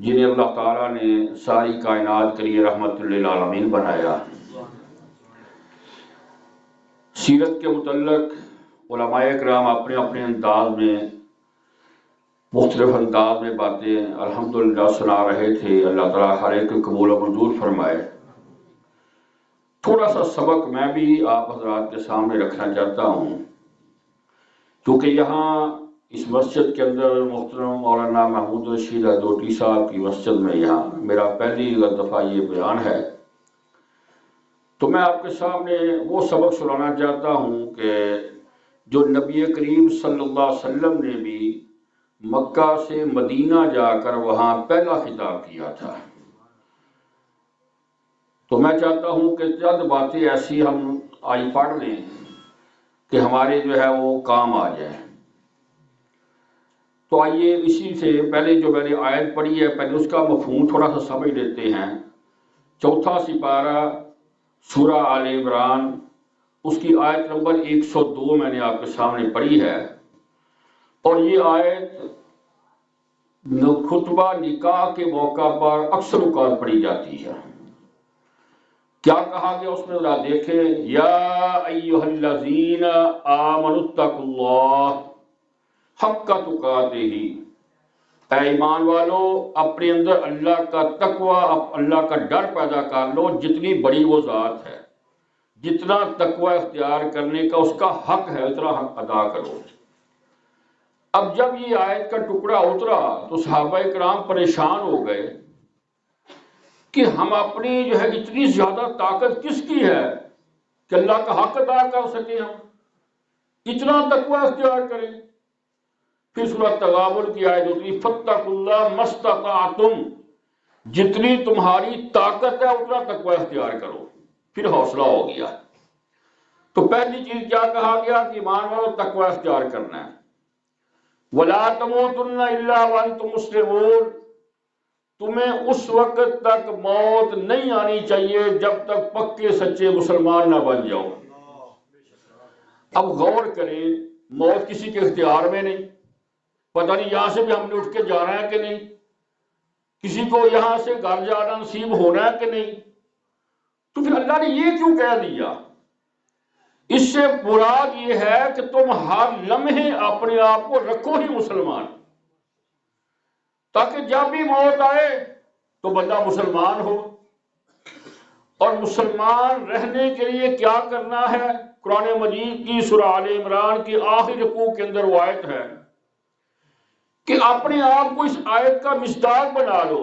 جنہیں اللہ تعالیٰ نے ساری کائنات کے لیے رحمت للعالمین بنایا۔ سیرت کے متعلق علماء کرام اپنے اپنے انداز میں مختلف انداز میں باتیں الحمدللہ سنا رہے تھے۔ اللہ تعالیٰ ہر ایک کو قبول و منظور فرمائے۔ تھوڑا سا سبق میں بھی آپ حضرات کے سامنے رکھنا چاہتا ہوں، کیونکہ یہاں اس مسجد کے اندر محترم مولانا محمود رشید ہدوٹی صاحب کی مسجد میں یہاں میرا پہلی دفعہ یہ بیان ہے، تو میں آپ کے سامنے وہ سبق سنانا چاہتا ہوں کہ جو نبی کریم صلی اللہ علیہ وسلم نے بھی مکہ سے مدینہ جا کر وہاں پہلا خطاب کیا تھا۔ تو میں چاہتا ہوں کہ چند باتیں ایسی ہم آج پڑھ لیں کہ ہمارے جو ہے وہ کام آ جائیں۔ تو آئیے اسی سے پہلے جو میں نے آیت پڑھی ہے پہلے اس کا مفہوم تھوڑا سا سمجھ لیتے ہیں۔ چوتھا سپارہ سورہ آل عمران، اس کی آیت نمبر 102 میں نے آپ کے سامنے پڑھی ہے، اور یہ آیت خطبہ نکاح کے موقع پر اکثر اوقات پڑھی جاتی ہے۔ کیا کہا گیا اس میں ذرا دیکھیں، یا ایھا الذین آمنوا اتقوا اللہ حق تقاتہ، اے ایمان والو اپنے اندر اللہ کا تقوی، اللہ کا ڈر پیدا کر لو، جتنی بڑی وہ ذات ہے، جتنا تقوی اختیار کرنے کا اس کا حق ہے اتنا حق ادا کرو۔ اب جب یہ آیت کا ٹکڑا اترا تو صحابہ کرام پریشان ہو گئے کہ ہم اپنی جو ہے اتنی زیادہ طاقت کس کی ہے کہ اللہ کا حق ادا کر سکیں، ہم اتنا تقوی اختیار کریں۔ پھر سورۃ تغابن کی آیت ہوتی ہے، فاتقوا اللہ ما استطعتم، جتنی تمہاری طاقت ہے اتنا تقوی اختیار کرو۔ پھر حوصلہ ہو گیا۔ تو پہلی چیز کیا کہا گیا کہ ایمان والو تقوی اختیار کرنا ہے۔ وَلَا تَمُوتُنَّ إِلَّا وَأَنْتُمْ مُسْلِمُونَ، تمہیں اس وقت تک موت نہیں آنی چاہیے جب تک پکے سچے مسلمان نہ بن جاؤ۔ اب غور کریں، موت کسی کے اختیار میں نہیں، پتہ نہیں یہاں سے بھی ہم نے اٹھ کے جانا ہے کہ نہیں، کسی کو یہاں سے گھر جانا نصیب ہونا ہے کہ نہیں، تو پھر اللہ نے یہ کیوں کہہ دیا؟ اس سے مراد یہ ہے کہ تم ہر لمحے اپنے آپ کو رکھو ہی مسلمان، تاکہ جب بھی موت آئے تو بندہ مسلمان ہو۔ اور مسلمان رہنے کے لیے کیا کرنا ہے؟ قرآن مجید کی سورہ آل عمران کی آخری رکوع کے اندر وہ آیت ہے کہ اپنے آپ کو اس آیت کا مصداق بنا لو،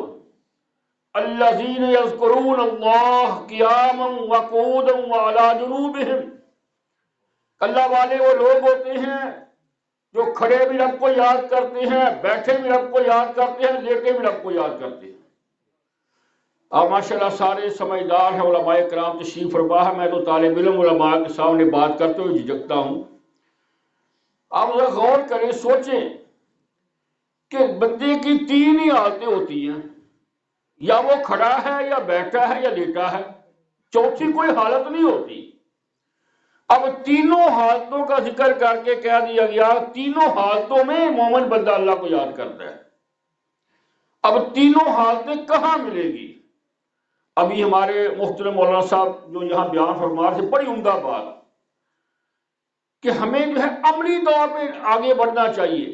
الذین یذکرون اللہ قیاما وقعودا وعلی جنوبہم، اللہ والے وہ لوگ ہوتے ہیں جو کھڑے بھی رب کو یاد کرتے ہیں، بیٹھے بھی رب کو یاد کرتے ہیں، لیٹے بھی رب کو یاد کرتے ہیں۔ اور ماشاءاللہ سارے سمجھدار ہیں، علماء کرام تشریف فرما ہے، میں تو طالب علم علماء کے سامنے بات کرتے ہوئے جھجکتا ہوں۔ آپ ذرا غور کریں، سوچیں کہ بندے کی تین ہی حالتیں ہوتی ہیں، یا وہ کھڑا ہے یا بیٹھا ہے یا لیٹا ہے، چوتھی کوئی حالت نہیں ہوتی۔ اب تینوں حالتوں کا ذکر کر کے کہہ دیا گیا تینوں حالتوں میں مومن بندہ اللہ کو یاد کرتا ہے۔ اب تینوں حالتیں کہاں ملے گی؟ ابھی ہمارے محترم مولانا صاحب جو یہاں بیان فرما رہے تھے، بڑی عمدہ بات کہ ہمیں جو ہے عملی طور پہ آگے بڑھنا چاہیے۔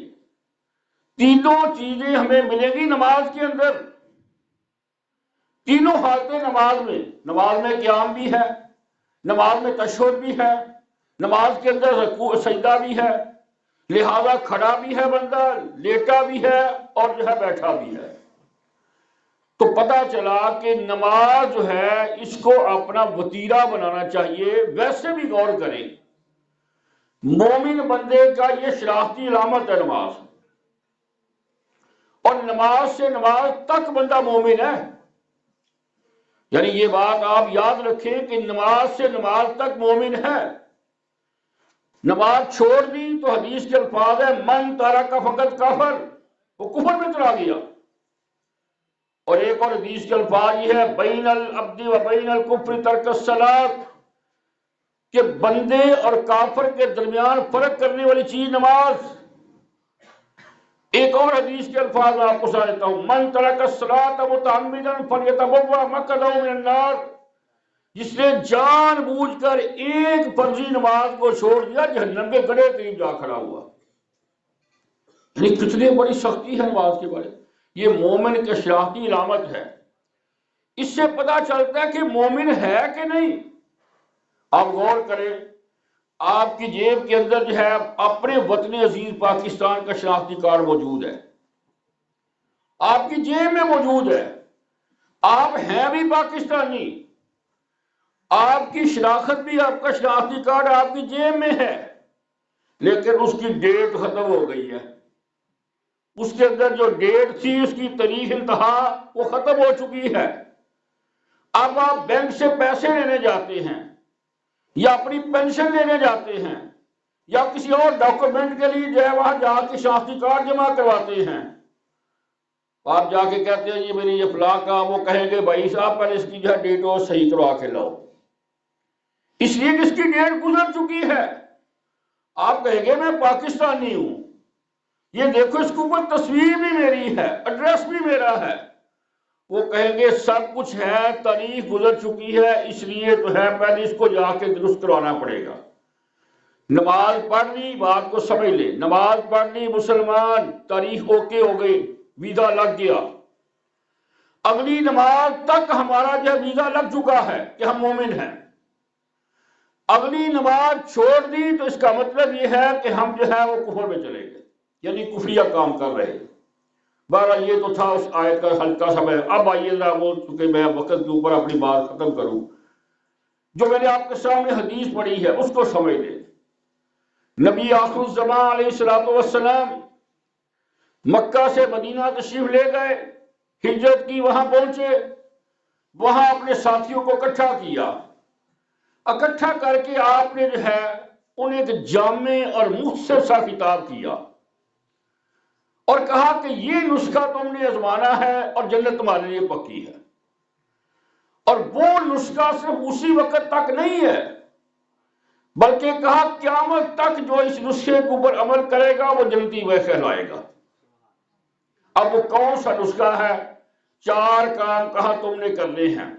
تینوں چیزیں ہمیں ملیں گی نماز کے اندر، تینوں حالتیں نماز میں قیام بھی ہے، نماز میں تشہد بھی ہے، نماز کے اندر رکوع سجدہ بھی ہے، لہذا کھڑا بھی ہے بندہ، لیٹا بھی ہے، اور جو ہے بیٹھا بھی ہے۔ تو پتہ چلا کہ نماز جو ہے اس کو اپنا وتیرہ بنانا چاہیے۔ ویسے بھی غور کریں، مومن بندے کا یہ شناختی علامت ہے نماز، اور نماز سے نماز تک بندہ مومن ہے۔ یعنی یہ بات آپ یاد رکھیں کہ نماز سے نماز تک مومن ہے۔ نماز چھوڑ دی تو حدیث کے الفاظ ہے من ترک فقد کفر، وہ کفر میں چلا گیا۔ اور ایک اور حدیث کے الفاظ یہ ہے بین العبد و بین الکفر ترک الصلاۃ، کہ بندے اور کافر کے درمیان فرق کرنے والی چیز نماز۔ ایک اور حدیث کے الفاظ آپ کو سنا دیتا ہوں، من ترک الصلاۃ متعمدا فلیتبوأ مقعدہ من النار، جس نے جان بوجھ کر ایک فرضی نماز کو چھوڑ دیا جہنم کے گڑھے قریب جا کھڑا ہوا۔ یعنی کتنی بڑی سختی ہے نماز کے بارے، یہ مومن کی شناختی علامت ہے۔ اس سے پتہ چلتا ہے کہ مومن ہے کہ نہیں۔ آپ غور کریں، آپ کی جیب کے اندر جو ہے اپنے وطن عزیز پاکستان کا شناختی کارڈ موجود ہے، آپ کی جیب میں موجود ہے، آپ ہیں بھی پاکستانی، آپ کی شناخت بھی، آپ کا شناختی کارڈ آپ کی جیب میں ہے، لیکن اس کی ڈیٹ ختم ہو گئی ہے۔ اس کے اندر جو ڈیٹ تھی، اس کی تاریخ انتہا وہ ختم ہو چکی ہے۔ اب آپ بینک سے پیسے لینے جاتے ہیں، یا اپنی پینشن لینے جاتے ہیں، یا کسی اور ڈاکومنٹ کے لیے جو ہے وہاں جا کے شناختی کارڈ جمع کرواتے ہیں، آپ جا کے کہتے ہیں یہ میری یہ فلاں کا، وہ کہیں گے بھائی صاحب پہلے اس کی جو ہے ڈیٹ اور صحیح کروا کے لاؤ، اس لیے کہ اس کی ڈیٹ گزر چکی ہے۔ آپ کہیں گے میں پاکستانی ہوں، یہ دیکھو اس کے اوپر تصویر بھی میری ہے، ایڈریس بھی میرا ہے، وہ کہیں گے سب کچھ ہے، تاریخ گزر چکی ہے، اس لیے تو ہے پہلے اس کو جا کے درست کروانا پڑے گا۔ نماز پڑھ لی، بات کو سمجھ لے، نماز پڑھ لی مسلمان، تاریخ اوکے ہو گئی، ویزا لگ گیا، اگلی نماز تک ہمارا جو ہے ویزا لگ چکا ہے کہ ہم مومن ہیں۔ اگلی نماز چھوڑ دی تو اس کا مطلب یہ ہے کہ ہم جو ہے وہ کفر میں چلے گئے، یعنی کفریہ کام کر رہے ہیں۔ بہرحال یہ تو تھا اس آیت کا ہلکا سا بیان۔ اب آئیے ذرا وہ، چونکہ میں وقت کے اوپر اپنی بات ختم کروں، جو میں نے آپ کے سامنے حدیث پڑھی ہے اس کو سمجھ لیں۔ نبی آخر الزمان علیہ الصلوۃ والسلام مکہ سے مدینہ تشریف لے گئے، ہجرت کی، وہاں پہنچے، وہاں اپنے ساتھیوں کو اکٹھا کیا، اکٹھا کر کے آپ نے جو ہے انہیں ایک جامع اور مختصر سا خطاب کیا اور کہا کہ یہ نسخہ تم نے آزمانا ہے اور جنت تمہارے لیے پکی ہے۔ اور وہ نسخہ صرف اسی وقت تک نہیں ہے، بلکہ کہا قیامت تک جو اس نسخے کے اوپر عمل کرے گا وہ جنتی وہ کہلائے گا۔ اب وہ کون سا نسخہ ہے؟ 4 کام کہا تم نے کرنے ہیں،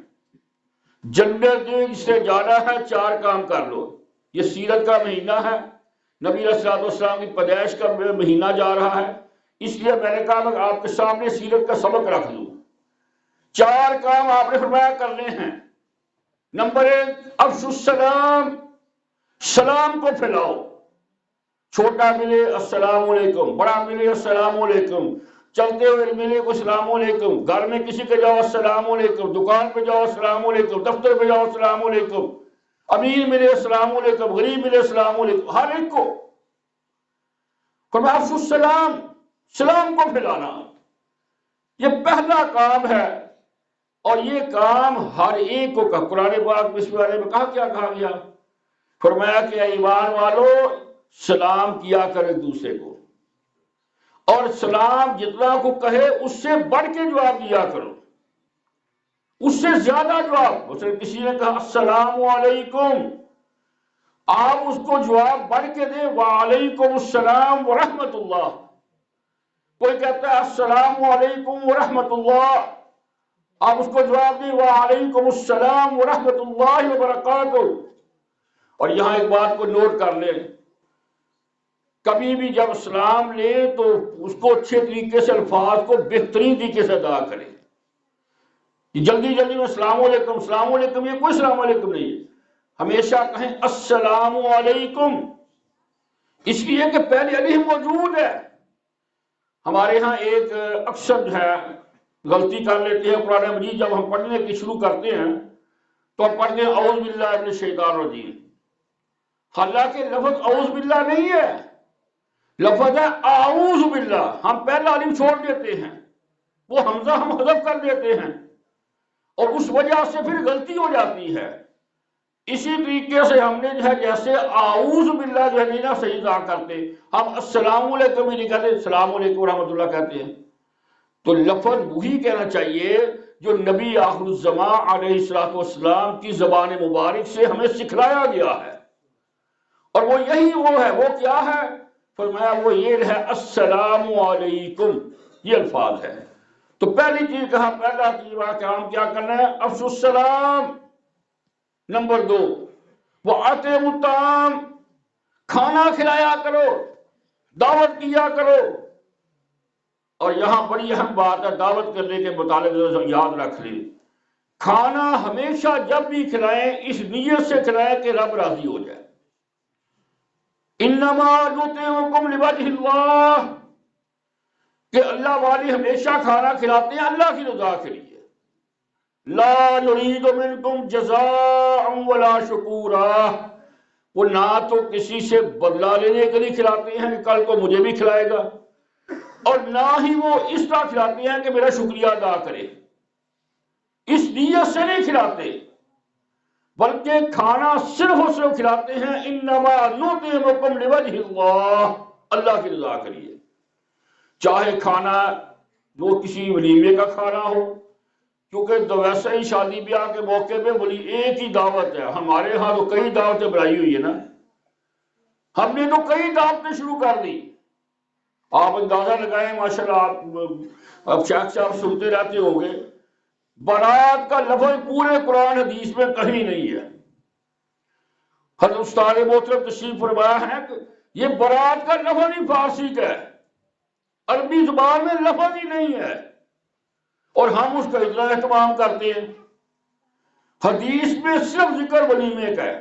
جنت سے جانا ہے، 4 کام کر لو۔ یہ سیرت کا مہینہ ہے، نبی علیہ الصلوۃ والسلام کی پیدائش کا مہینہ جا رہا ہے، اس لیے میں نے کہا میں آپ کے سامنے سیرت کا سبق رکھ دوں۔ 4 کام آپ نے فرمایا کرنے ہیں۔ نمبر 1، افشوا السلام، سلام کو پھیلاؤ۔ چھوٹا ملے السلام علیکم، بڑا ملے السلام علیکم، چلتے ہوئے ملے کو السلام علیکم، گھر میں کسی کے جاؤ السلام علیکم، دکان پہ جاؤ السلام علیکم، دفتر پہ جاؤ السلام علیکم، امیر ملے السلام علیکم، غریب ملے السلام علیکم، ہر ایک کو فرمایا افشوا السلام، سلام کو پھیلانا، یہ پہلا کام ہے۔ اور یہ کام ہر ایک کو کہا، قرآن پاک میں اس بارے میں کیا کہا گیا؟ فرمایا کہ اے ایمان والو سلام کیا کر ایک دوسرے کو، اور سلام جتنا کو کہے اس سے بڑھ کے جواب دیا کرو، اس سے زیادہ جواب۔ مثلا کسی نے کہا السلام علیکم، آپ اس کو جواب بڑھ کے دیں وعلیکم السلام ورحمت اللہ۔ کوئی کہتا ہے السلام علیکم ورحمت اللہ، آپ اس کو جواب دیں وعلیکم السلام ورحمت اللہ وبرکاتہ۔ اور یہاں ایک بات کو نوٹ کر لیں، کبھی بھی جب سلام لیں تو اس کو اچھے طریقے سے الفاظ کو بہترین طریقے سے ادا کریں۔ جلدی جلدی میں السلام علیکم السلام علیکم، یہ کوئی السلام علیکم نہیں ہے، ہمیشہ کہیں السلام علیکم، اس لیے کہ پہلے الف موجود ہے۔ ہمارے ہاں ایک اکثر جو ہے غلطی کر لیتے ہیں، قرآن مجید جب ہم پڑھنے کی شروع کرتے ہیں تو ہم پڑھتے ہیں اعوذ باللہ من الشیطان الرجیم، حالانکہ لفظ اعوذ باللہ نہیں ہے، لفظ ہے اعوذ باللہ۔ ہم پہلا الف چھوڑ دیتے ہیں، وہ حمزہ ہم حذف کر دیتے ہیں، اور اس وجہ سے پھر غلطی ہو جاتی ہے۔ اسی طریقے سے ہم نے جو ہے جیسے اعوذ باللہ جو ہے نہیں نا صحیح ادا کرتے، ہم السلام علیکم ہی نہیں کہتے، السلام علیکم ورحمۃ اللہ کہتے ہیں۔ تو لفظ وہی کہنا چاہیے جو نبی آخر الزمان علیہ الصلوۃ والسلام کی زبان مبارک سے ہمیں سکھلایا گیا ہے، اور وہ یہی وہ ہے۔ وہ کیا ہے؟ فرمایا وہ یہ ہے السلام علیکم، یہ الفاظ ہے۔ تو پہلی چیز کہا، پہلا چیز کام کیا کرنا ہے؟ افشوا السلام۔ نمبر 2، وَأَطْعِمُوا الطَّعَامَ، کھانا کھلایا کرو، دعوت کیا کرو۔ اور یہاں بڑی اہم بات ہے دعوت کرنے کے متعلق، یاد رکھ لیں، کھانا ہمیشہ جب بھی کھلائیں اس نیت سے کھلائیں کہ رب راضی ہو جائے۔ انما نطعمکم لوجہ اللہ، کہ اللہ والی ہمیشہ کھانا کھلاتے ہیں اللہ کی رضا کے لیے۔ لا نرید منکم جزاء ولا شکورا، وہ نہ تو کسی سے بدلہ لینے کے لیے کھلاتے ہیں کہ کل کو مجھے بھی کھلائے گا، اور نہ ہی وہ اس طرح کھلاتے ہیں کہ میرا شکریہ ادا کرے، اس نیت سے نہیں کھلاتے، بلکہ کھانا صرف اور صرف کھلاتے ہیں انما نطعمکم لوجہ اللہ، اللہ کی رضا کے لیے۔ چاہے کھانا وہ کسی ولیمے کا کھانا ہو، کیونکہ تو ویسے ہی شادی بیاہ کے موقع پہ بولی ایک ہی دعوت ہے، ہمارے ہاں تو کئی دعوتیں بنائی ہوئی ہے نا، ہم نے تو کئی دعوتیں شروع کر دی۔ آپ اندازہ لگائیں، ماشاءاللہ آپ شیخ صاحب سنتے رہتے ہوں گے، برات کا لفظ پورے قرآن حدیث میں کہیں نہیں ہے۔ حضرت استاد محترم تشریف فرمایا ہے کہ یہ برات کا لفظ ہی فارسی کا ہے، عربی زبان میں لفظ ہی نہیں ہے، اور ہم اس کا اتنا اہتمام کرتے ہیں۔ حدیث میں صرف ذکر ولیمے کا ہے،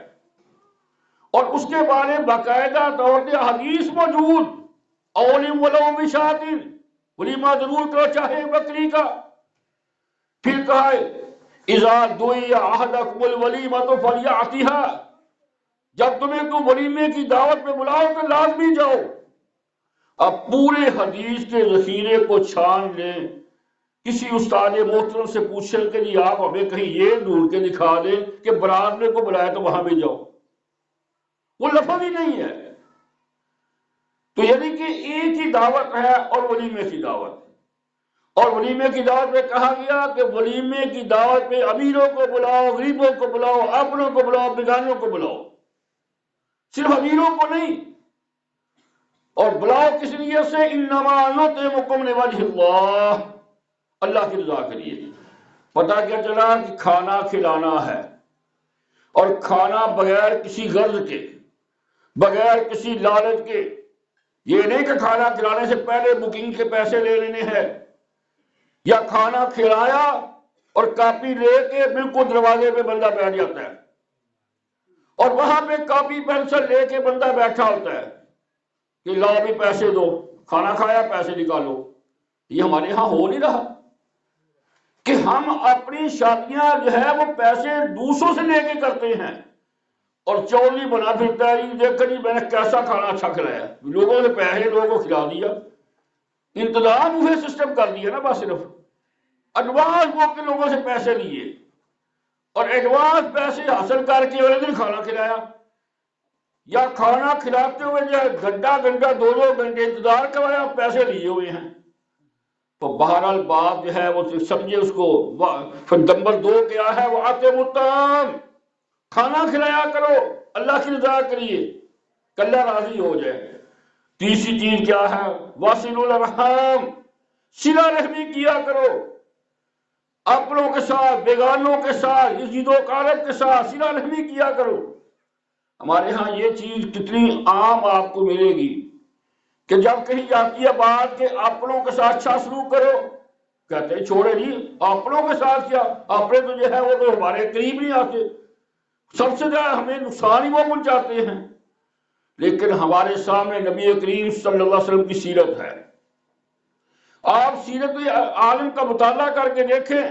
اور اس کے بارے باقاعدہ طور پہ حدیث موجود، اولم ولو بشاتن، ولیمہ ضرور کرو چاہے بکری کا۔ پھر کہا ہے اذا دعی احدکم الولیمۃ فلیأتها، جب تمہیں تو ولیمے کی دعوت میں بلاؤ تو لازمی جاؤ۔ اب پورے حدیث کے ذخیرے کو چھان لیں، کسی استاد محترم سے پوچھیں کہ جی آپ ہمیں کہیں یہ ڈھونڈ کے دکھا دیں کہ برات میں کو بلایا تو وہاں بھی جاؤ، وہ لفظ ہی نہیں ہے۔ تو یعنی کہ ایک ہی دعوت ہے اور ولیمے کی دعوت، اور ولیمے کی دعوت میں کہا گیا کہ ولیمے کی دعوت میں امیروں کو بلاؤ، غریبوں کو بلاؤ، اپنوں کو بلاؤ، بیگانوں کو بلاؤ، صرف امیروں کو نہیں۔ اور بلاؤ کس نیت سے؟ انما نطعمکم لوجہ اللہ، اللہ کی رضا کے لیے۔ پتہ کیا چلا کہ کھانا کھلانا ہے، اور کھانا بغیر کسی غرض کے، بغیر کسی لالچ کے، یہ نہیں کہ کھانا کھلانے سے پہلے بکنگ کے پیسے لے لینے ہیں، یا کھانا کھلایا اور کاپی لے کے بالکل دروازے پہ بندہ بیٹھ جاتا ہے، اور وہاں پہ کاپی پینسل لے کے بندہ بیٹھا ہوتا ہے کہ لاؤ بھی پیسے دو، کھانا کھایا پیسے نکالو۔ یہ ہمارے ہاں ہو نہیں رہا کہ ہم اپنی شادیاں جو ہے وہ پیسے دوسروں سے لے کے کرتے ہیں، اور چولی بنا پھرتا ہے جی دیکھو جی میں نے کیسا کھانا اچھا کھلایا، لوگوں نے پیسے لوگوں کو کھلا دیا، انتظام ہوئے سسٹم کر دیا نا، بس صرف ایڈوانس وہ کے لوگوں سے پیسے لیے، اور ایڈوانس پیسے حاصل کر کے اگلے دن کھانا کھلایا، یا کھانا کھلاتے ہوئے جو گھنٹہ گھنٹہ 2 گھنٹے انتظار کروایا، پیسے لیے ہوئے ہیں۔ تو بہرحال بات جو ہے وہ سمجھے اس کو۔ پھر نمبر 2 کیا ہے؟ وہ اطعموا الطعام، کھانا کھلایا کرو اللہ کی رضا کے لیے کہ اللہ راضی ہو جائے۔ تیسری چیز کیا ہے؟ واصلوا الارحام، صلہ رحمی کیا کرو، اپنوں کے ساتھ، بیگانوں کے ساتھ، عزیز و اقارب کے ساتھ صلہ رحمی کیا کرو۔ ہمارے ہاں یہ چیز کتنی عام آپ کو ملے گی کہ جب کہیں جاتی ہے بات کہ اپنوں کے ساتھ اچھا سلوک کرو، کہتے ہیں چھوڑے جی اپنوں کے ساتھ کیا، اپنے تو جو ہے وہ تو ہمارے قریب نہیں آتے، سب سے زیادہ ہمیں نقصان ہی وہ پہنچاتے ہیں۔ لیکن ہمارے سامنے نبی کریم صلی اللہ علیہ وسلم کی سیرت ہے، آپ سیرت عالم کا مطالعہ کر کے دیکھیں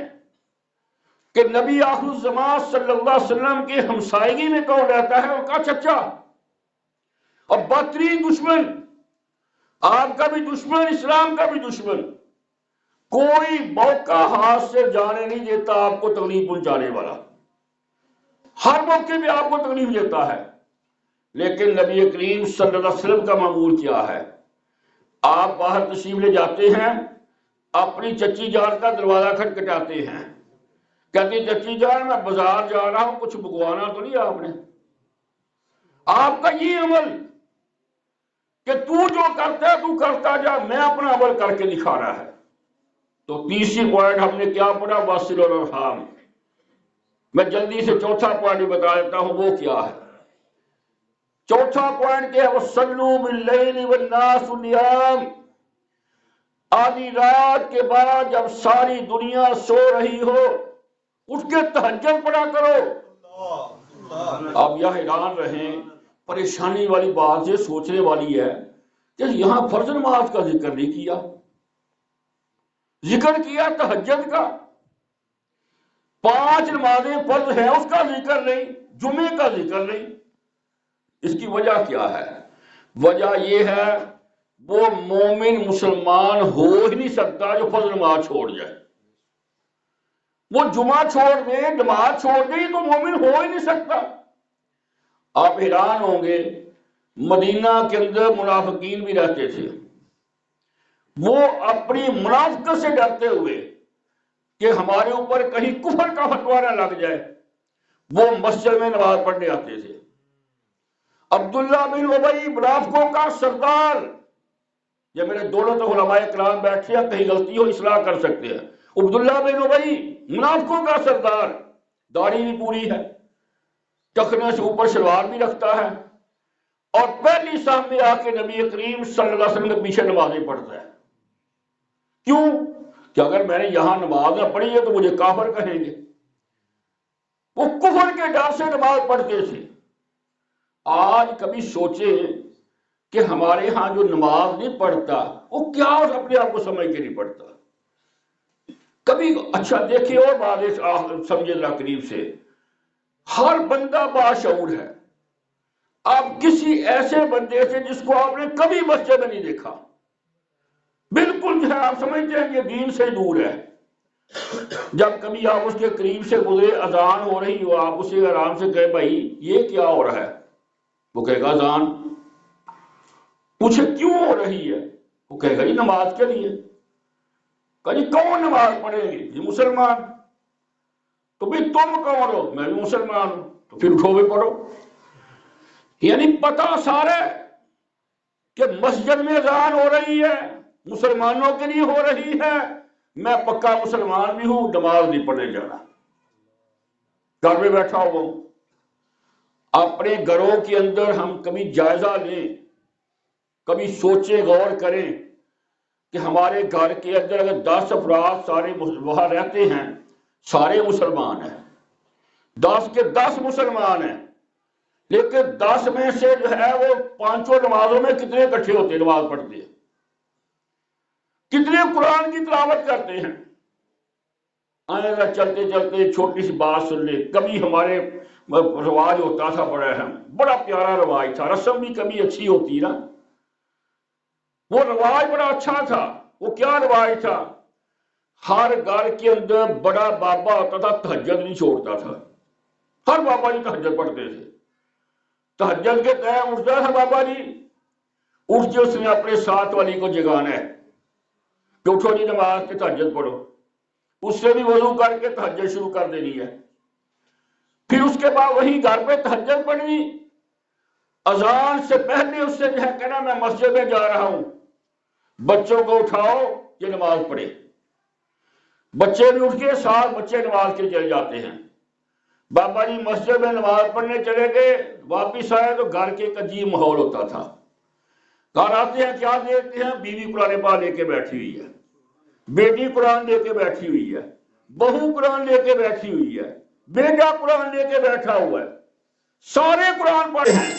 کہ نبی آخر الزمان صلی اللہ علیہ وسلم کے ہمسائیگی میں کون رہتا ہے؟ ان کا چچا، اور بدترین دشمن، آپ کا بھی دشمن، اسلام کا بھی دشمن، کوئی موقع ہاتھ سے جانے نہیں دیتا آپ کو تکلیف پہنچانے والا، ہر موقع میں آپ کو تکلیف دیتا ہے۔ لیکن نبی کریم صلی اللہ علیہ وسلم کا معمول کیا ہے؟ آپ باہر تشریف لے جاتے ہیں، اپنی چچی جان کا دروازہ کھٹکھٹاتے ہیں، کہتی چچی جان میں بازار جا رہا ہوں، کچھ بگوانا تو نہیں آپ نے؟ آپ کا یہ عمل کہ تو جو کرتا ہے تو کرتا جا، میں اپنا عمل کر کے دکھا رہا ہے۔ تو تیسری پوائنٹ ہم نے کیا پڑھا؟ واصل الارحام۔ میں جلدی سے چوتھا پوائنٹ بتا دیتا ہوں وہ کیا ہے۔ چوتھا پوائنٹ کیا ہے؟ وَصَلُّوا بِاللَّيْلِ وَالنَّاسُ نِيَامٌ۔ آدھی رات کے بعد جب ساری دنیا سو رہی ہو اٹھ کے تہجد پڑھا کرو۔ آپ یہاں حیران رہیں، پریشانی والی بات یہ سوچنے والی ہے کہ یہاں فرض نماز کا ذکر نہیں کیا، ذکر کیا تہجد کا۔ 5 نمازیں فرض ہیں اس کا ذکر نہیں، جمعے کا ذکر نہیں۔ اس کی وجہ کیا ہے؟ وجہ یہ ہے وہ مومن مسلمان ہو ہی نہیں سکتا جو فرض نماز چھوڑ جائے۔ وہ جمعہ چھوڑ دے، نماز چھوڑ دے تو مومن ہو ہی نہیں سکتا۔ آپ حیران ہوں گے، مدینہ کے اندر منافقین بھی رہتے تھے، وہ اپنی منافقت سے ڈرتے ہوئے کہ ہمارے اوپر کہیں کفر کا فتویٰ نہ لگ جائے، وہ مسجد میں نماز پڑھنے آتے تھے۔ عبداللہ بن ابی منافقوں کا سردار، یہ میرے دونوں تو علماء کرام بیٹھے ہیں، کہیں غلطی ہو اصلاح کر سکتے ہیں۔ عبداللہ بن ابی منافقوں کا سردار، داڑھی بھی پوری ہے، ٹخنے سے اوپر شلوار بھی رکھتا ہے، اور پہلی سامنے آ کے نبی کریم صلی اللہ علیہ وسلم کے پیچھے نمازیں پڑھتا ہے۔ کیوں؟ کہ اگر میں نے یہاں نماز نہ پڑھی ہے تو مجھے کافر کہیں گے۔ وہ کفر کے ڈر سے نماز پڑھتے تھے۔ آج کبھی سوچیں کہ ہمارے ہاں جو نماز نہیں پڑھتا وہ کیا اپنے آپ کو سمجھ کے نہیں پڑھتا؟ کبھی اچھا دیکھیں اور بات سمجھے ذرا قریب سے، ہر بندہ باشعور ہے۔ آپ کسی ایسے بندے سے جس کو آپ نے کبھی مسجد میں نہیں دیکھا، بالکل جو ہے آپ سمجھتے ہیں کہ دین سے دور ہے، جب کبھی آپ اس کے قریب سے گزرے، اذان ہو رہی ہو، آپ اسے آرام سے کہے بھائی یہ کیا ہو رہا ہے، وہ کہے گا اذان۔ پوچھے کیوں ہو رہی ہے، وہ کہے گا جی نماز کے لیے۔ کہا جی کون نماز پڑھیں گے؟ جی مسلمان۔ تو بھی تم کون ہو؟ میں بھی مسلمان ہوں۔ تو پھر اٹھو بھی پڑھو۔ یعنی پتہ سارا ہے کہ مسجد میں اذان ہو رہی ہے، مسلمانوں کے لیے ہو رہی ہے، میں پکا مسلمان بھی ہوں، نماز نہیں پڑھنے جانا، گھر میں بیٹھا ہوا ہوں۔ اپنے گھروں کے اندر ہم کبھی جائزہ لیں، کبھی سوچیں، غور کریں کہ ہمارے گھر کے اندر اگر 10 افراد سارے وہاں رہتے ہیں، سارے مسلمان ہیں، 10 کے 10 مسلمان ہیں، لیکن 10 میں سے جو ہے وہ 5 نمازوں میں کتنے اکٹھے ہوتے ہیں، نماز پڑھتے ہیں، کتنے قرآن کی تلاوت کرتے ہیں؟ آئیں گا چلتے چلتے چھوٹی سی بات سن لیں۔ کبھی ہمارے رواج ہوتا تھا، بڑا پیارا رواج تھا، رسم بھی کبھی اچھی ہوتی نا، وہ رواج بڑا اچھا تھا۔ وہ کیا رواج تھا؟ ہر گھر کے اندر بڑا بابا ہوتا تھا، تہجد نہیں چھوڑتا تھا، ہر بابا جی تہجد پڑھتے تھے۔ تہجد کے ٹائم اٹھتا تھا بابا جی، اٹھ کے اس نے اپنے ساتھ والی کو جگانا ہے کہ اٹھو جی نماز کے تہجد پڑھو، اس سے بھی وضو کر کے تہجد شروع کر دینی ہے۔ پھر اس کے بعد وہی گھر پہ تہجد پڑھنی، اذان سے پہلے اس سے جو ہے کہنا میں مسجد میں جا رہا ہوں، بچوں کو اٹھاؤ یہ نماز پڑھے۔ بچے بھی اٹھ کے ساتھ بچے نماز کے چلے جاتے ہیں۔ بابا جی مسجد میں نماز پڑھنے چلے گئے، واپس آئے تو گھر کے ایک عجیب ماحول ہوتا تھا۔ گھر آتے ہیں، کیا دیکھتے ہیں؟ بیوی قرآن پاک لے کے بیٹھی ہوئی ہے، بیٹی قرآن لے کے بیٹھی ہوئی ہے، بہو قرآن لے کے بیٹھی ہوئی ہے، بیٹا قرآن لے کے بیٹھا ہوا ہے، سارے قرآن پڑھے ہیں۔